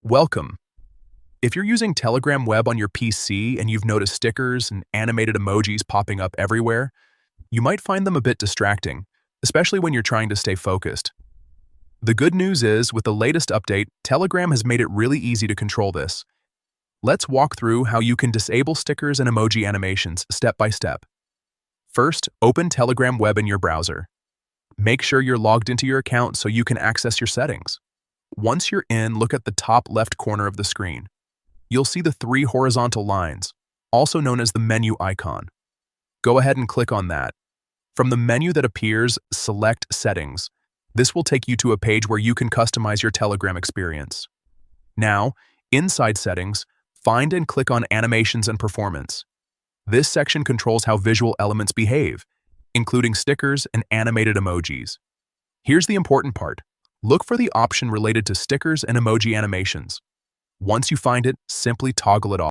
Welcome. If you're using Telegram Web on your PC and you've noticed stickers and animated emojis popping up everywhere, you might find them a bit distracting, especially when you're trying to stay focused. The good news is, with the latest update, Telegram has made it really easy to control this. Let's walk through how you can disable stickers and emoji animations step by step. First, open Telegram Web in your browser. Make sure you're logged into your account so you can access your settings. Once you're in, look at the top left corner of the screen. You'll see the three horizontal lines, also known as the menu icon. Go ahead and click on that. From the menu that appears, select Settings. This will take you to a page where you can customize your Telegram experience. Now, inside Settings, find and click on Animations and Performance. This section controls how visual elements behave, including stickers and animated emojis. Here's the important part. Look for the option related to stickers and emoji animations. Once you find it, simply toggle it off.